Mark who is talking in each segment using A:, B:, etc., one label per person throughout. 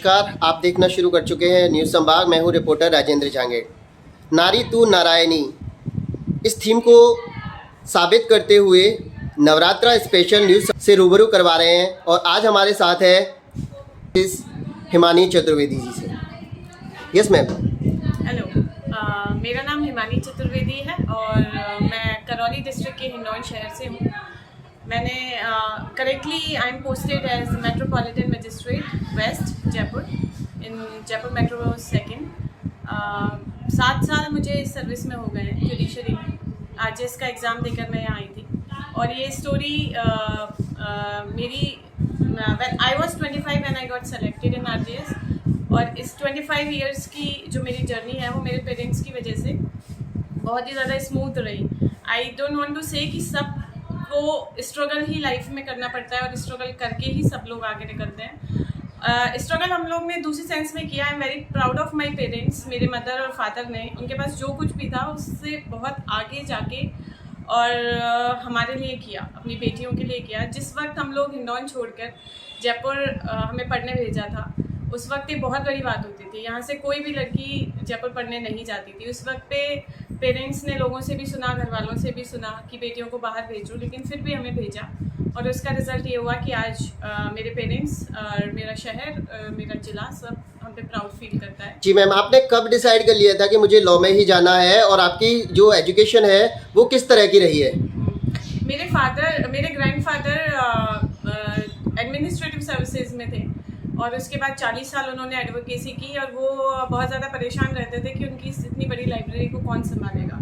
A: नमस्कार, आप देखना शुरू कर चुके हैं न्यूज़ संभाग। मैं हूं रिपोर्टर राजेंद्र झांगे। नारी तू नारायणी इस थीम को साबित करते हुए नवरात्रा स्पेशल न्यूज़ से रूबरू करवा रहे हैं और आज हमारे साथ है इस हिमानी चतुर्वेदी जी से। Yes ma'am.
B: हेलो, मेरा नाम हिमानी चतुर्वेदी है और मैं करौली डिस्ट्रिक्ट के हिंडौन शहर से हूँ। मैंने correctly I am posted as metropolitan magistrate west Jaipur in Jaipur metro second. 7 साल मुझे इस सर्विस में हो गए हैं जुडिशरी में। आरजेएस का एग्ज़ाम देकर मैं यहाँ आई थी और ये स्टोरी मेरी when I was 25 when I got selected in RJS. और इस 25 इयर्स की जो मेरी जर्नी है वो मेरे पेरेंट्स की वजह से बहुत ही ज़्यादा स्मूथ रही। आई डोंट वांट टू से कि सब को स्ट्रगल ही लाइफ में करना पड़ता है और स्ट्रगल करके ही सब लोग आगे निकलते हैं। स्ट्रगल हम लोग ने दूसरी सेंस में किया। I am very proud of my parents. मेरे मदर और फादर ने उनके पास जो कुछ भी था उससे बहुत आगे जाके और हमारे लिए किया, अपनी बेटियों के लिए किया। जिस वक्त हम लोग हिंडौन छोड़कर जयपुर हमें पढ़ने भेजा था उस वक्त ये बहुत बड़ी बात होती थी। यहाँ से कोई भी लड़की जयपुर पढ़ने नहीं जाती थी। उस वक्त पे पेरेंट्स ने लोगों से भी सुना, घर वालों से भी सुना कि बेटियों को बाहर भेजो, लेकिन फिर भी हमें भेजा और उसका रिजल्ट ये हुआ कि आज मेरे पेरेंट्स और मेरा शहर, मेरा जिला सब हम पे प्राउड फील करता है।
A: जी मैम, आपने कब डिसाइड कर लिया था कि मुझे लॉ में ही जाना है और आपकी जो एजुकेशन है वो किस तरह की रही है?
B: मेरे ग्रैंडफादर एडमिनिस्ट्रेटिव सर्विसेज में थे और उसके बाद 40 साल उन्होंने एडवोकेसी की और वो बहुत ज़्यादा परेशान रहते थे कि उनकी इतनी बड़ी लाइब्रेरी को कौन संभालेगा।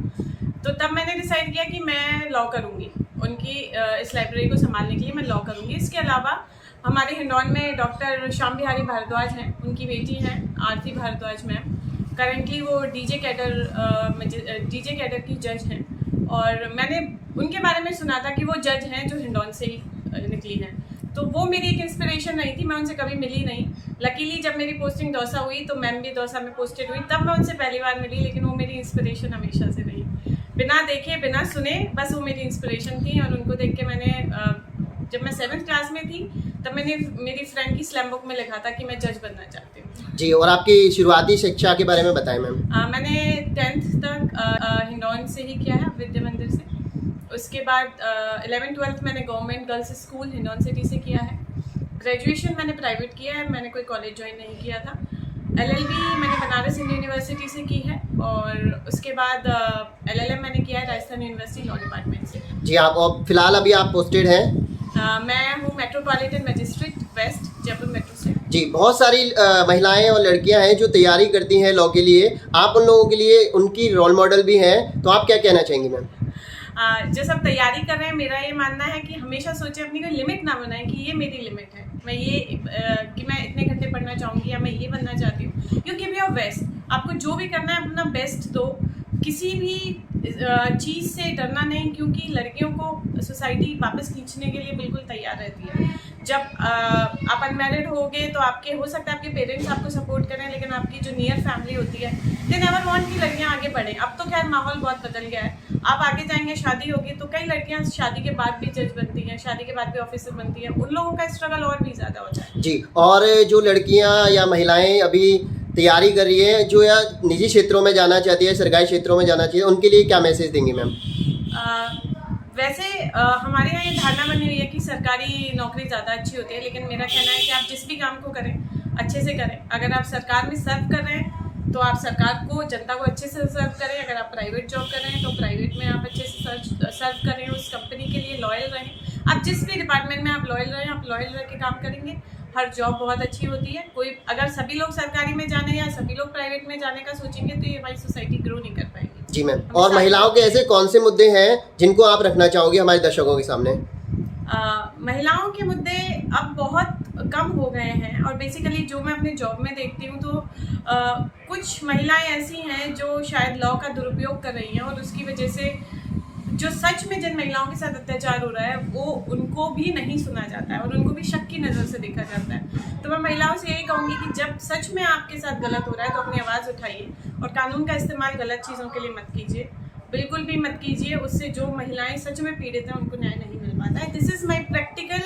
B: तो तब मैंने डिसाइड किया कि मैं लॉ करूँगी, उनकी इस लाइब्रेरी को संभालने के लिए मैं लॉ करूँगी। इसके अलावा हमारे हिंडौन में डॉक्टर श्याम बिहारी भारद्वाज हैं, उनकी बेटी हैं आरती भारद्वाज मैम। करेंटली वो डीजे कैडर की जज हैं और मैंने उनके बारे में सुना था कि वो जज हैं जो हिंडौन से ही निकली हैं। तो वो मेरी एक इंस्पिरेशन नहीं थी। मैं उनसे कभी मिली नहीं। लकीली जब मेरी पोस्टिंग दौसा हुई तो मैम भी दौसा में पोस्टेड हुई, तब मैं उनसे पहली बार मिली। लेकिन वो मेरी इंस्पिरेशन हमेशा से रही। बिना देखे बिना सुने बस वो मेरी इंस्पिरेशन थी और उनको देख के मैंने जब मैं 7th क्लास में थी तब मैंने मेरी फ्रेंड की स्लैम बुक में लिखा था कि मैं जज बनना चाहती हूँ।
A: जी, और आपकी शुरुआती शिक्षा के बारे में बताएं मैम।
B: मैंने 10th तक हिंडौन से ही किया है, विद्या मंदिर से। उसके बाद 11th-12th मैंने government girls school Hindaun city से किया है। ग्रेजुएशन मैंने प्राइवेट किया है, मैंने कोई कॉलेज ज्वाइन नहीं किया था। LLB मैंने बनारस हिंदू यूनिवर्सिटी से की है और उसके बाद LLM मैंने किया है राजस्थान यूनिवर्सिटी लॉ डिपार्टमेंट से।
A: जी, आप फिलहाल अभी आप पोस्टेड हैं?
B: मैं हूँ metropolitan magistrate west Jaipur metro से।
A: जी, बहुत सारी महिलाएं और लड़कियां हैं जो तैयारी करती हैं लॉ के लिए। आप उन लोगों के लिए उनकी रोल मॉडल भी हैं, तो आप क्या कहना चाहेंगी मैम?
B: जो सब तैयारी कर रहे हैं, मेरा ये मानना है कि हमेशा सोचें, अपनी कोई लिमिट ना बनाएं कि ये मेरी लिमिट है, मैं ये कि मैं इतने घंटे पढ़ना चाहूँगी या मैं ये बनना चाहती हूँ। You give your best. आपको जो भी करना है अपना बेस्ट दो। किसी भी चीज़ से डरना नहीं, क्योंकि लड़कियों को सोसाइटी वापस खींचने के लिए बिल्कुल तैयार रहती है। जब आप अनमैरिड होगे तो आपके हो सकता है आपके पेरेंट्स आपको सपोर्ट करें, लेकिन आपकी जो नियर फैमिली होती है दे नेवर वांट कि लड़कियां आगे बढ़ें। अब तो खैर माहौल बहुत बदल गया है। आप आगे जाएंगे, शादी होगी तो कई लड़कियां शादी के बाद भी जज बनती हैं, शादी के बाद भी ऑफिसर बनती हैं। उन लोगों का स्ट्रगल और भी ज़्यादा होता है।
A: जी, और जो लड़कियां या महिलाएं अभी तैयारी कर रही है, जो या निजी क्षेत्रों में जाना चाहती है, सरकारी क्षेत्रों में जाना चाहिए, उनके लिए क्या मैसेज देंगी मैम?
B: वैसे हमारे यहाँ ये धारणा बनी हुई है कि सरकारी नौकरी ज़्यादा अच्छी होती है, लेकिन मेरा कहना है कि आप जिस भी काम को करें अच्छे से करें। अगर आप सरकार में सर्व कर रहे हैं तो आप सरकार को, जनता को अच्छे से सर्व करें। अगर आप प्राइवेट जॉब कर रहे हैं तो प्राइवेट में आप अच्छे से सर्व करें, उस कंपनी के लिए लॉयल रहें। आप जिस भी डिपार्टमेंट में आप लॉयल रहें, आप लॉयल रह के काम करेंगे, हर जॉब बहुत अच्छी होती है। कोई अगर सभी लोग सरकारी में जाने या सभी लोग प्राइवेट में जाने का सोचेंगे तो ये हमारी सोसाइटी ग्रो नहीं कर पाएगी।
A: जी मैम, और महिलाओं के ऐसे कौन से मुद्दे हैं जिनको आप रखना चाहोगे हमारे दर्शकों के सामने?
B: महिलाओं के मुद्दे अब बहुत कम हो गए हैं और बेसिकली जो मैं अपने जॉब में देखती हूँ तो कुछ महिलाएं ऐसी हैं जो शायद लॉ का दुरुपयोग कर रही हैं और उसकी वजह से जो सच में जिन महिलाओं के साथ अत्याचार हो रहा है वो उनको भी नहीं सुना जाता है और उनको भी शक की नज़र से देखा जाता है। तो मैं महिलाओं से यही कहूँगी कि जब सच में आपके साथ गलत हो रहा है तो अपनी आवाज़ उठाइए और कानून का इस्तेमाल गलत चीज़ों के लिए मत कीजिए, बिल्कुल भी मत कीजिए। उससे जो महिलाएं सच में पीड़ित हैं उनको न्याय नहीं मिल पाता है। दिस इज़ माई प्रैक्टिकल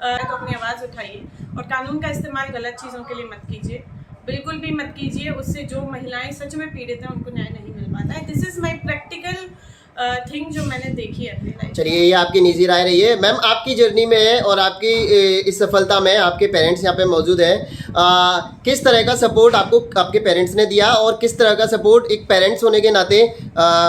B: तो अपनी आवाज़ उठाइए और कानून का इस्तेमाल गलत चीज़ों के लिए मत कीजिए, बिल्कुल भी मत कीजिए। उससे जो महिलाएं सच में पीड़ित हैं उनको न्याय नहीं मिल पाता है। This is my practical thing जो मैंने देखी है अपनी लाइफ।
A: चलिए, ये आपकी निजी राय रही है। मैम, आपकी जर्नी में और आपकी इस सफलता में आपके पेरेंट्स यहाँ पे मौजूद हैं। किस तरह का सपोर्ट आपको आपके पेरेंट्स ने दिया और किस तरह का सपोर्ट एक पेरेंट्स होने के नाते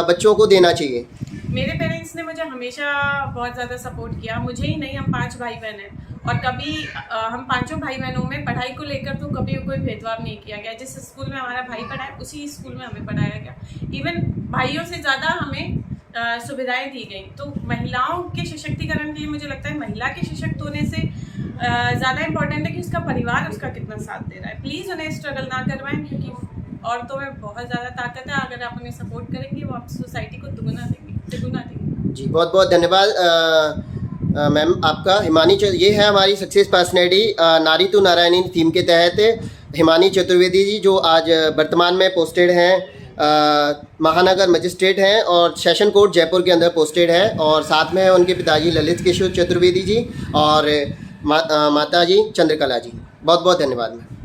A: बच्चों को देना चाहिए?
B: मेरे पेरेंट्स ने मुझे हमेशा बहुत ज़्यादा सपोर्ट किया। मुझे ही नहीं, हम 5 भाई बहन हैं और कभी हम पांचों भाई बहनों में पढ़ाई को लेकर तो कभी कोई भेदभाव नहीं किया गया। जिस स्कूल में हमारा भाई पढ़ा है उसी स्कूल में हमें पढ़ाया गया। इवन भाइयों से ज़्यादा हमें सुविधाएं दी गई। तो महिलाओं के सशक्तिकरण के लिए मुझे लगता है महिला के सशक्त होने से ज़्यादा इम्पोर्टेंट है कि उसका परिवार उसका कितना साथ दे रहा है। प्लीज़ उन्हें स्ट्रगल ना करवाएं, क्योंकि औरतों में बहुत ज़्यादा ताकत है। अगर आप उन्हें सपोर्ट करेंगे वो आप सोसाइटी को दुगुना देंगे।
A: जी, बहुत बहुत धन्यवाद मैम आपका। हिमानी ये है हमारी सक्सेस पर्सनैलिटी नारी तू नारायणी थीम के तहत हिमानी चतुर्वेदी जी, जो आज वर्तमान में पोस्टेड हैं महानगर मजिस्ट्रेट हैं और सेशन कोर्ट जयपुर के अंदर पोस्टेड है। और साथ में है उनके पिताजी ललित किशोर चतुर्वेदी जी और माता जी चंद्रकला जी। बहुत बहुत धन्यवाद मैम।